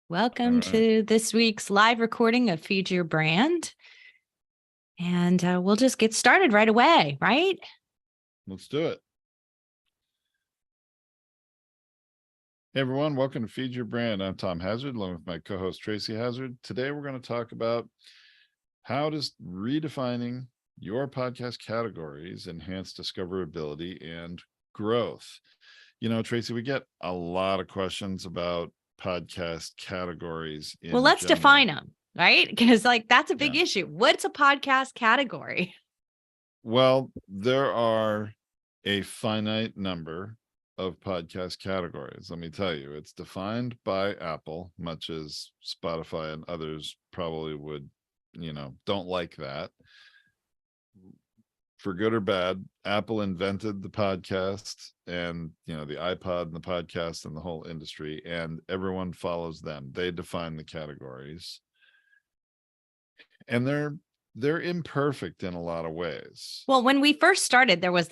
Welcome All right. to this week's live recording of Feed Your Brand. And we'll just get started right away, right? Let's do it. Hey everyone, welcome to Feed Your Brand. I'm Tom Hazzard, along with my co-host Tracy Hazzard. Today we're going to talk about how does redefining your podcast categories enhance discoverability and growth. You know, Tracy, we get a lot of questions about podcast categories in Well, let's general. define them, right? Because that's a big issue. What's a podcast category? Well, there are a finite number of podcast categories. Let me tell you, it's defined by Apple, much as Spotify and others probably would, don't like that. For good or bad, Apple invented the podcast and, the iPod and the podcast and the whole industry, and everyone follows them. They define the categories. And they're imperfect in a lot of ways. Well, when we first started, there was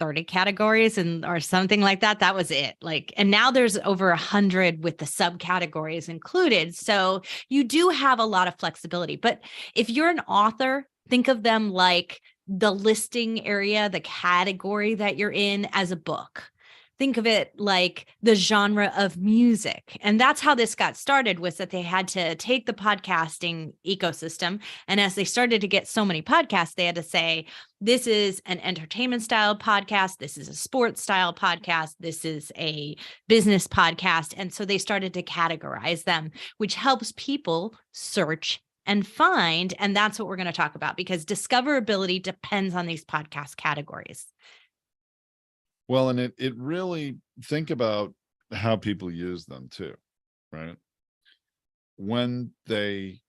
30 categories or something like that. That was it. And now there's over 100 with the subcategories included. So you do have a lot of flexibility. But if you're an author, think of them like the listing area, the category that you're in as a book. Think of it like the genre of music. And that's how this got started, was that they had to take the podcasting ecosystem. And as they started to get so many podcasts, they had to say, this is an entertainment style podcast. This is a sports style podcast. This is a business podcast. And so they started to categorize them, which helps people search and find. And that's what we're going to talk about, because discoverability depends on these podcast categories. Well, and it really, think about how people use them too, right? When they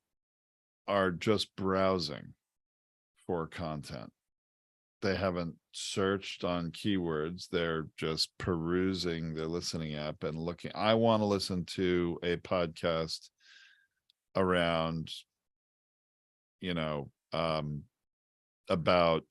are just browsing for content, they haven't searched on keywords. They're just perusing their listening app and looking. I want to listen to a podcast around, about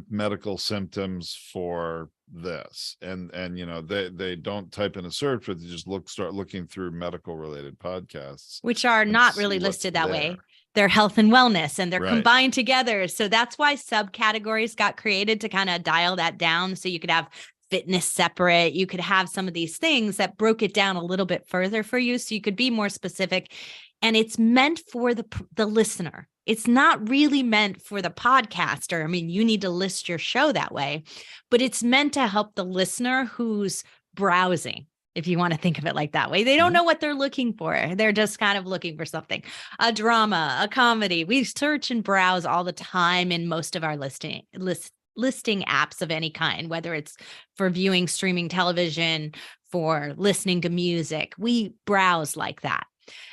medical symptoms for this, and they don't type in a search, but they just start looking through medical related podcasts, which are not really listed that way. They're health and wellness, and they're combined together. So that's why subcategories got created, to kind of dial that down. So you could have fitness separate. You could have some of these things that broke it down a little bit further for you, so you could be more specific. And it's meant for the listener. It's not really meant for the podcaster. I mean, you need to list your show that way, but it's meant to help the listener who's browsing, if you want to think of it like that way. They don't know what they're looking for. They're just kind of looking for something, a drama, a comedy. We search and browse all the time in most of our listing apps of any kind, whether it's for viewing streaming television, for listening to music. We browse like that.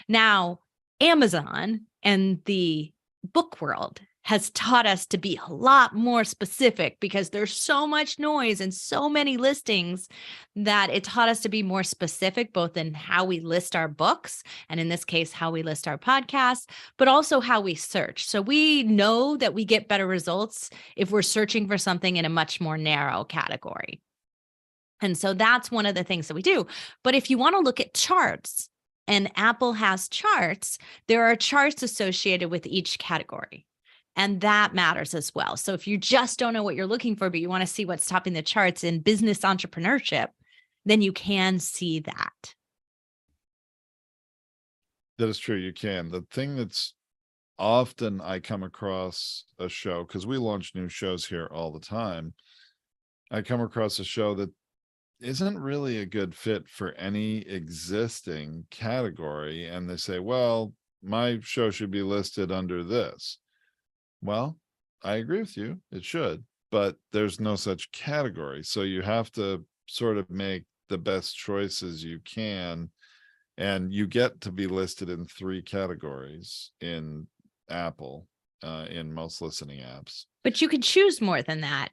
Now, Amazon and the book world has taught us to be a lot more specific, because there's so much noise and so many listings, that it taught us to be more specific, both in how we list our books, and in this case, how we list our podcasts, but also how we search. So we know that we get better results if we're searching for something in a much more narrow category. And so that's one of the things that we do. But if you want to look at charts, and Apple has charts, there are charts associated with each category. And that matters as well. So if you just don't know what you're looking for, but you want to see what's topping the charts in business entrepreneurship, then you can see that. That is true. You can. The thing that's often I come across a show, because we launch new shows here all the time. I come across a show that isn't really a good fit for any existing category, and they say, well, my show should be listed under this. Well, I agree with you, it should, but there's no such category. So you have to sort of make the best choices you can, and you get to be listed in 3 categories in Apple, in most listening apps. But you can choose more than that.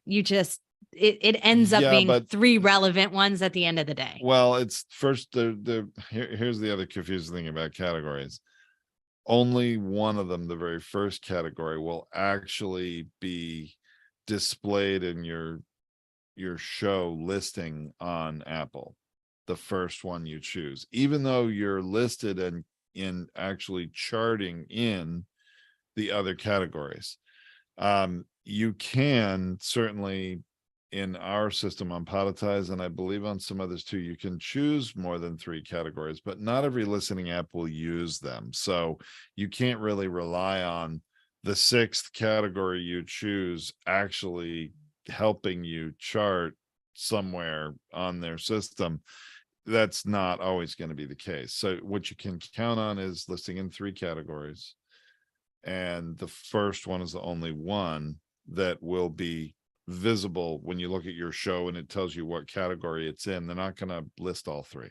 It ends up being 3 relevant ones at the end of the day. Well, it's first, here's the other confusing thing about categories. Only one of them, the very first category, will actually be displayed in your show listing on Apple. the first one you choose, even though you're listed and in actually charting in the other categories. You can certainly, in our system on Poditize, and I believe on some others too, you can choose more than 3 categories, but not every listening app will use them. So you can't really rely on the 6th category you choose actually helping you chart somewhere on their system. That's not always going to be the case. So what you can count on is listing in 3 categories. And the first one is the only one that will be visible when you look at your show and it tells you what category it's in. They're not going to list all 3.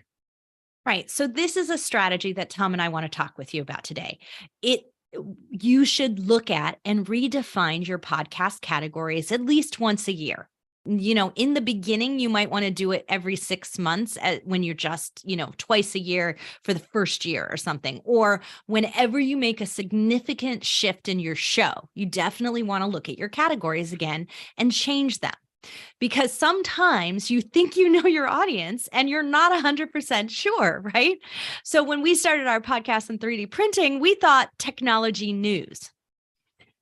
Right. So this is a strategy that Tom and I want to talk with you about today. You should look at and redefine your podcast categories at least once a year. In the beginning, you might want to do it every 6 months when you're just, twice a year for the first year or something. Or whenever you make a significant shift in your show, you definitely want to look at your categories again and change them. Because sometimes you think you know your audience and you're not 100% sure, right? So when we started our podcast in 3D printing, we thought technology news.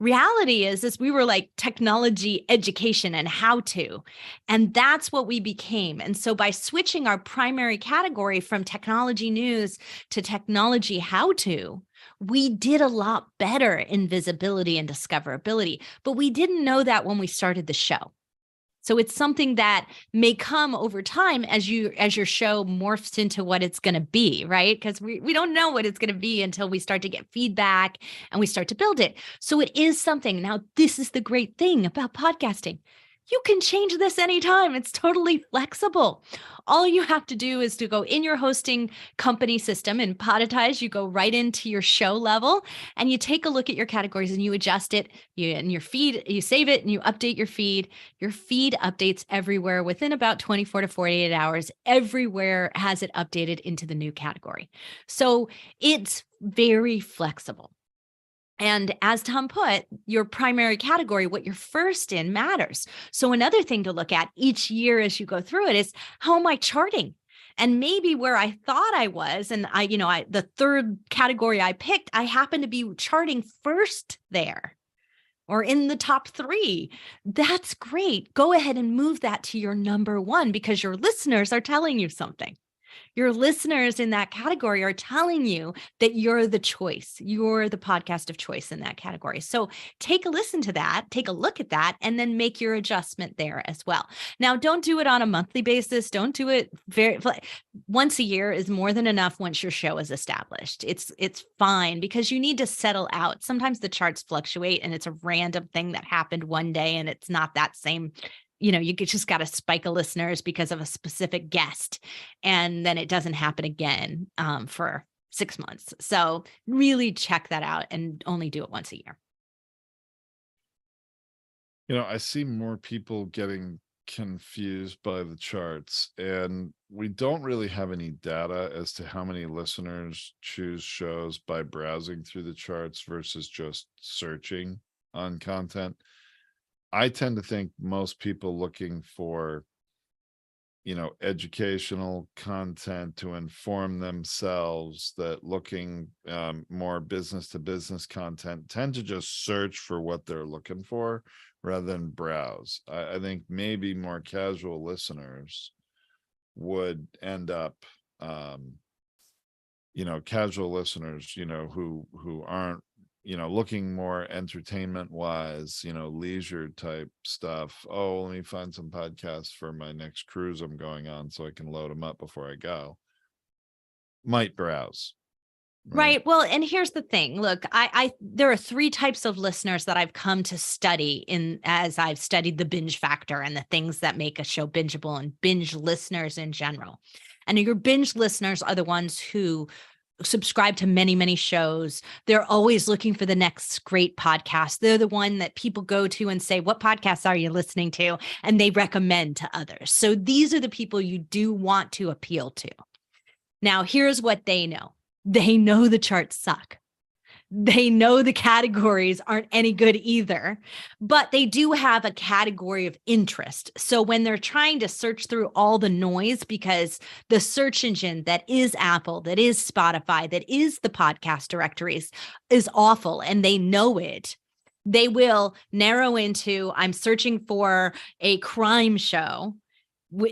Reality is we were like technology education and how to, and that's what we became. And so by switching our primary category from technology news to technology how to, we did a lot better in visibility and discoverability, but we didn't know that when we started the show. So it's something that may come over time as your show morphs into what it's going to be, right? Because we don't know what it's going to be until we start to get feedback and we start to build it. So it is something. Now, this is the great thing about podcasting. You can change this anytime. It's totally flexible. All you have to do is to go in your hosting company system and Poditize. You go right into your show level and you take a look at your categories and you adjust it. In your feed, you save it and you update your feed. Your feed updates everywhere within about 24 to 48 hours. Everywhere has it updated into the new category. So it's very flexible. And as Tom put, your primary category, what you're first in, matters. So another thing to look at each year as you go through it is, how am I charting? And maybe where I thought I was, and the 3rd category I picked, I happen to be charting first there or in the top 3. That's great. Go ahead and move that to your number 1 because your listeners are telling you something. Your listeners in that category are telling you that you're the choice. You're the podcast of choice in that category. So take a listen to that, take a look at that, and then make your adjustment there as well. Now, don't do it on a monthly basis. Don't do it once a year is more than enough once your show is established. It's fine because you need to settle out. Sometimes the charts fluctuate and it's a random thing that happened one day and it's not that same. You just got a spike of listeners because of a specific guest, and then it doesn't happen again for 6 months. So really check that out and only do it once a year. I see more people getting confused by the charts, and we don't really have any data as to how many listeners choose shows by browsing through the charts versus just searching on content. I tend to think most people looking for, educational content to inform themselves, that looking more business to business content tend to just search for what they're looking for rather than browse. I think maybe more casual listeners would end up, casual listeners, who aren't, looking more entertainment wise, leisure type stuff. Oh, let me find some podcasts for my next cruise I'm going on so I can load them up before I go. Might browse. Right. Well, and here's the thing. Look, there are 3 types of listeners that I've come to study as I've studied the binge factor and the things that make a show bingeable and binge listeners in general. And your binge listeners are the ones who subscribe to many, many shows. They're always looking for the next great podcast. They're the one that people go to and say, what podcasts are you listening to? And they recommend to others. So these are the people you do want to appeal to. Now, here's what they know. They know the charts suck. they know the categories aren't any good either, but they do have a category of interest. So when they're trying to search through all the noise, because the search engine that is Apple, that is Spotify, that is the podcast directories is awful, and they know it, they will narrow into, I'm searching for a crime show.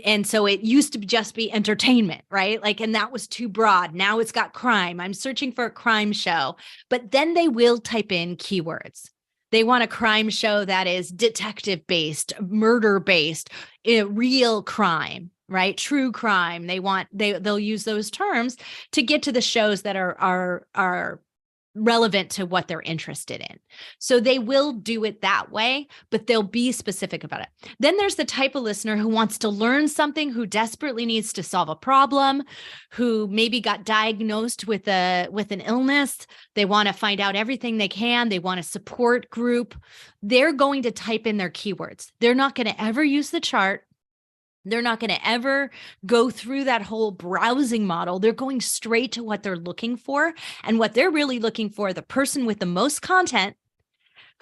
And so it used to just be entertainment, right? Like, and that was too broad. Now it's got crime. I'm searching for a crime show, but then they will type in keywords. They want a crime show that is detective based, murder based, real crime, right? True crime. They'll use those terms to get to the shows that are relevant to what they're interested in. So they will do it that way, but they'll be specific about it. Then there's the type of listener who wants to learn something, who desperately needs to solve a problem, who maybe got diagnosed with an illness. They want to find out everything they can. They want a support group. They're going to type in their keywords. They're not going to ever use the chart. They're not going to ever go through that whole browsing model. They're going straight to what they're looking for. And what they're really looking for, the person with the most content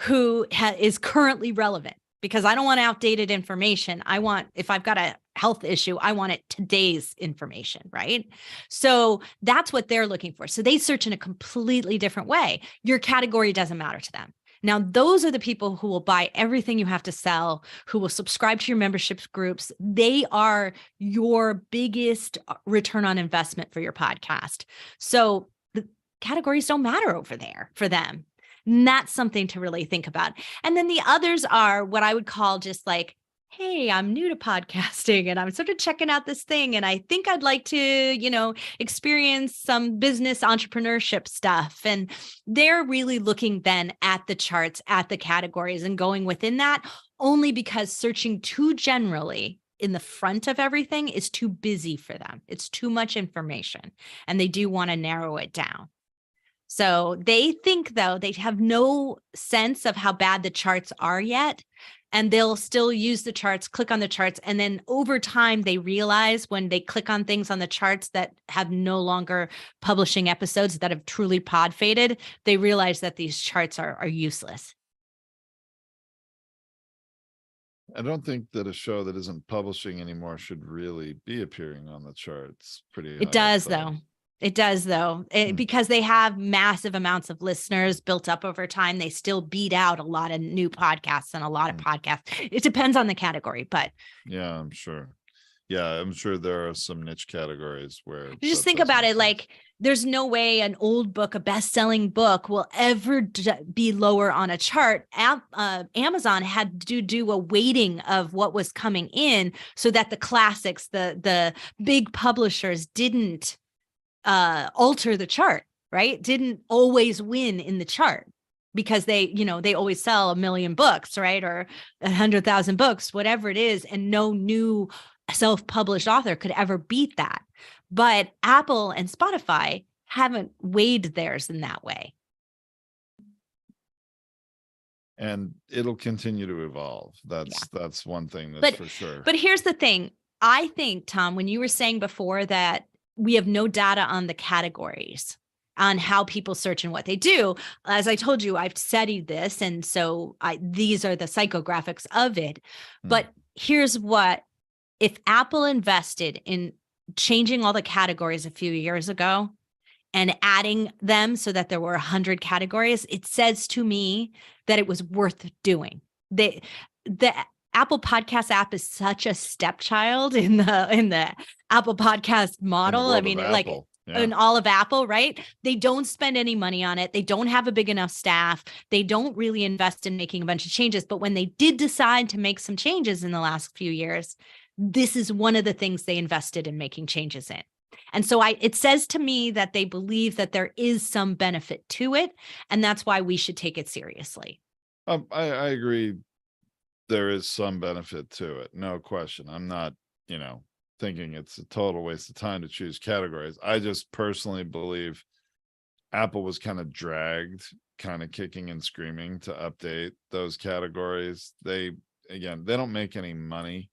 who is currently relevant, because I don't want outdated information. If I've got a health issue, I want it today's information, right? So that's what they're looking for. So they search in a completely different way. Your category doesn't matter to them. Now, those are the people who will buy everything you have to sell, who will subscribe to your membership groups. They are your biggest return on investment for your podcast. So the categories don't matter over there for them. And that's something to really think about. And then the others are what I would call just like, hey, I'm new to podcasting and I'm sort of checking out this thing. And I think I'd like to, experience some business entrepreneurship stuff. And they're really looking then at the charts, at the categories, and going within that, only because searching too generally in the front of everything is too busy for them. It's too much information, and they do want to narrow it down. So they think, though, they have no sense of how bad the charts are yet. And they'll still use the charts, click on the charts. And then over time, they realize when they click on things on the charts that have no longer publishing episodes, that have truly pod faded, they realize that these charts are useless. I don't think that a show that isn't publishing anymore should really be appearing on the charts. It does, though. It does, though, because they have massive amounts of listeners built up over time. They still beat out a lot of new podcasts and a lot of podcasts. It depends on the category, but yeah, I'm sure. Yeah, I'm sure there are some niche categories where you just think about it. Like, there's no way an old book, a best-selling book, will ever be lower on a chart. Amazon had to do a weighting of what was coming in so that the classics, the big publishers didn't alter the chart, right? Didn't always win in the chart because they always sell 1 million books, right? Or 100,000 books, whatever it is. And no new self-published author could ever beat that. But Apple and Spotify haven't weighed theirs in that way. And it'll continue to evolve. That's one thing that's for sure. But here's the thing. I think, Tom, when you were saying before that we have no data on the categories, on how people search and what they do. As I told you, I've studied this. And so these are the psychographics of it. But here's what, if Apple invested in changing all the categories a few years ago and adding them so that there were 100 categories, it says to me that it was worth doing. The Apple Podcast app is such a stepchild in the Apple Podcast model. I mean, in all of Apple, right? They don't spend any money on it. They don't have a big enough staff. They don't really invest in making a bunch of changes. But when they did decide to make some changes in the last few years, this is one of the things they invested in making changes in. And so it says to me that they believe that there is some benefit to it. And that's why we should take it seriously. I agree. There is some benefit to it. No question. I'm not, thinking it's a total waste of time to choose categories. I just personally believe Apple was kind of dragged, kind of kicking and screaming to update those categories. They don't make any money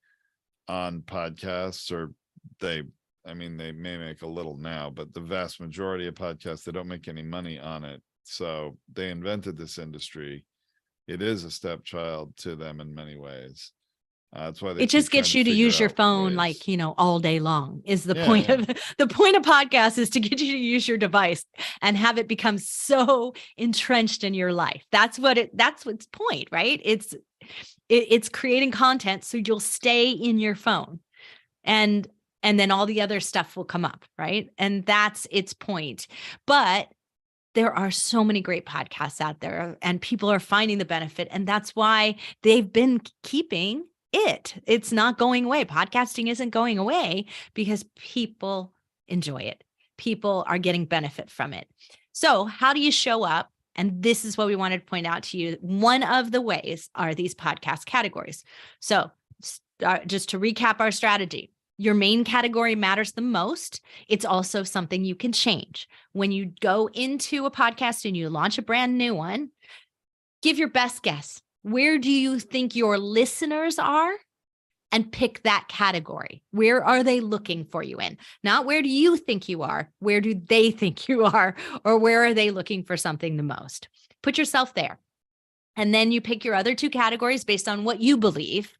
on podcasts, or they may make a little now, but the vast majority of podcasts, they don't make any money on it. So they invented this industry. It is a stepchild to them in many ways. That's why it just gets you to use your phone like, all day long is the point of the point of podcast is to get you to use your device and have it become so entrenched in your life. That's its point, right? It's creating content so you'll stay in your phone and then all the other stuff will come up, right? And that's its point. But there are so many great podcasts out there and people are finding the benefit. And that's why they've been keeping it. It's not going away. Podcasting isn't going away because people enjoy it. People are getting benefit from it. So how do you show up? And this is what we wanted to point out to you. One of the ways are these podcast categories. So just to recap our strategy, your main category matters the most. It's also something you can change. When you go into a podcast and you launch a brand new one, give your best guess. Where do you think your listeners are? And pick that category. Where are they looking for you in? Not where do you think you are? Where do they think you are? Or where are they looking for something the most? Put yourself there. And then you pick your other two categories based on what you believe.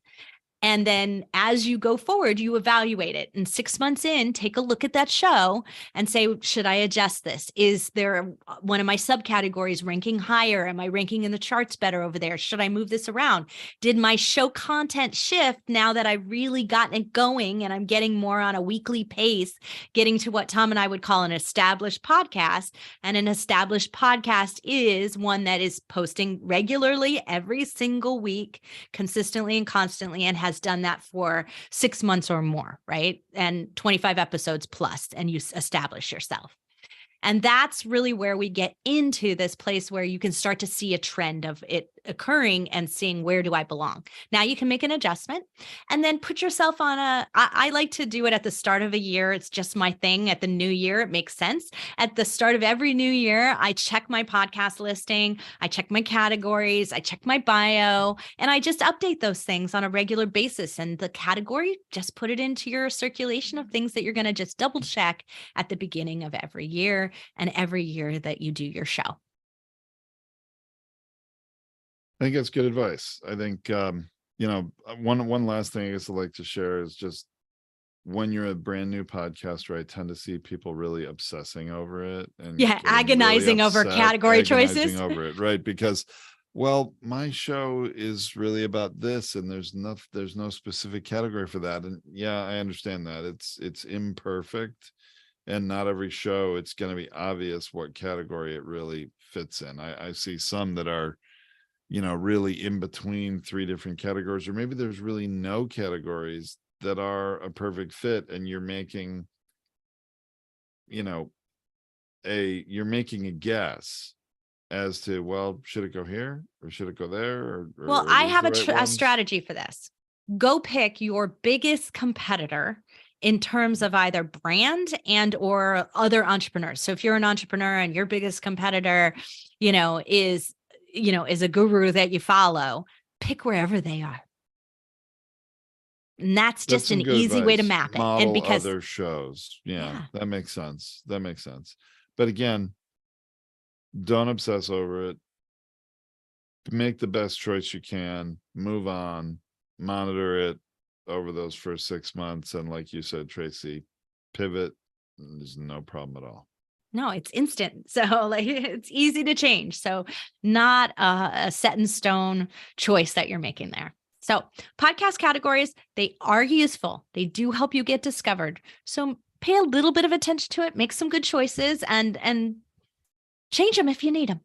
And then as you go forward, you evaluate it. And 6 months in, take a look at that show and say, should I adjust this? Is there one of my subcategories ranking higher? Am I ranking in the charts better over there? Should I move this around? Did my show content shift now that I really gotten it going and I'm getting more on a weekly pace, getting to what Tom and I would call an established podcast? And an established podcast is one that is posting regularly every single week, consistently and constantly, and has done that for 6 months or more, right? And 25 episodes plus, and you establish yourself. And that's really where we get into this place where you can start to see a trend of it occurring and seeing where do I belong. Now you can make an adjustment and then put yourself on I like to do it at the start of a year. It's just my thing. At the new year, it makes sense. At the start of every new year, I check my podcast listing, I check my categories, I check my bio, and I just update those things on a regular basis. And the category, just put it into your circulation of things that you're going to just double check at the beginning of every year and every year that you do your show. I think that's good advice. I think, one last thing I guess I'd like to share is just when you're a brand new podcaster, I tend to see people really obsessing over it and agonizing really over category choices over it, right? Because, well, my show is really about this, and there's no specific category for that. And yeah, I understand that it's imperfect, and not every show it's going to be obvious what category it really fits in. I see some that are, really in between 3 different categories, or maybe there's really no categories that are a perfect fit, and you're making, you're making a guess as to, well, should it go here or should it go there? Well, I have a strategy for this. Go pick your biggest competitor in terms of either brand and or other entrepreneurs. So if you're an entrepreneur and your biggest competitor, is a guru that you follow, pick wherever they are. And that's just an easy way to map it. Model and because other shows. Yeah, that makes sense. But again, don't obsess over it. Make the best choice you can, move on, monitor it over those first 6 months. And like you said, Tracy, pivot. There's no problem at all. No, it's instant. So it's easy to change. So not a set in stone choice that you're making there. So podcast categories, they are useful. They do help you get discovered. So pay a little bit of attention to it, make some good choices and change them if you need them.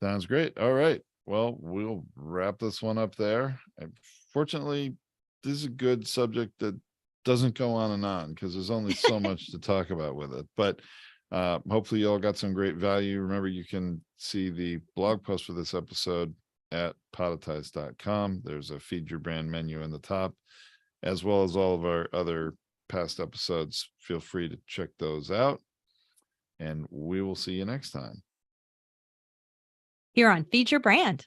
Sounds great. All right. Well, we'll wrap this one up there. Fortunately, this is a good subject that doesn't go on and on because there's only so much to talk about with it. But hopefully you all got some great value. Remember, you can see the blog post for this episode at podetize.com. There's a feed your brand menu in the top, as well as all of our other past episodes. Feel free to check those out, and we will see you next time. You're on Feed Your Brand.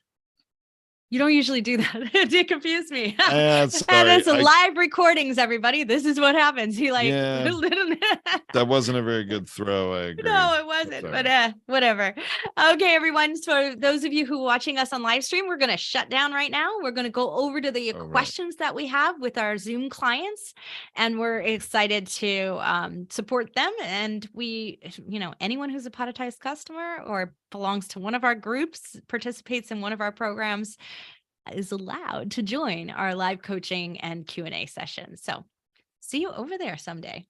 You don't usually do that. It did confuse me. And it's live recordings, everybody. This is what happens. that wasn't a very good throw. I agree. No, it wasn't. wasn't, but whatever. Okay, everyone. So those of you who are watching us on live stream, we're going to shut down right now. We're going to go over to the questions that we have with our Zoom clients, and we're excited to support them. And we, anyone who's a Podetize customer or belongs to one of our groups, participates in one of our programs, is allowed to join our live coaching and Q&A session. So see you over there someday.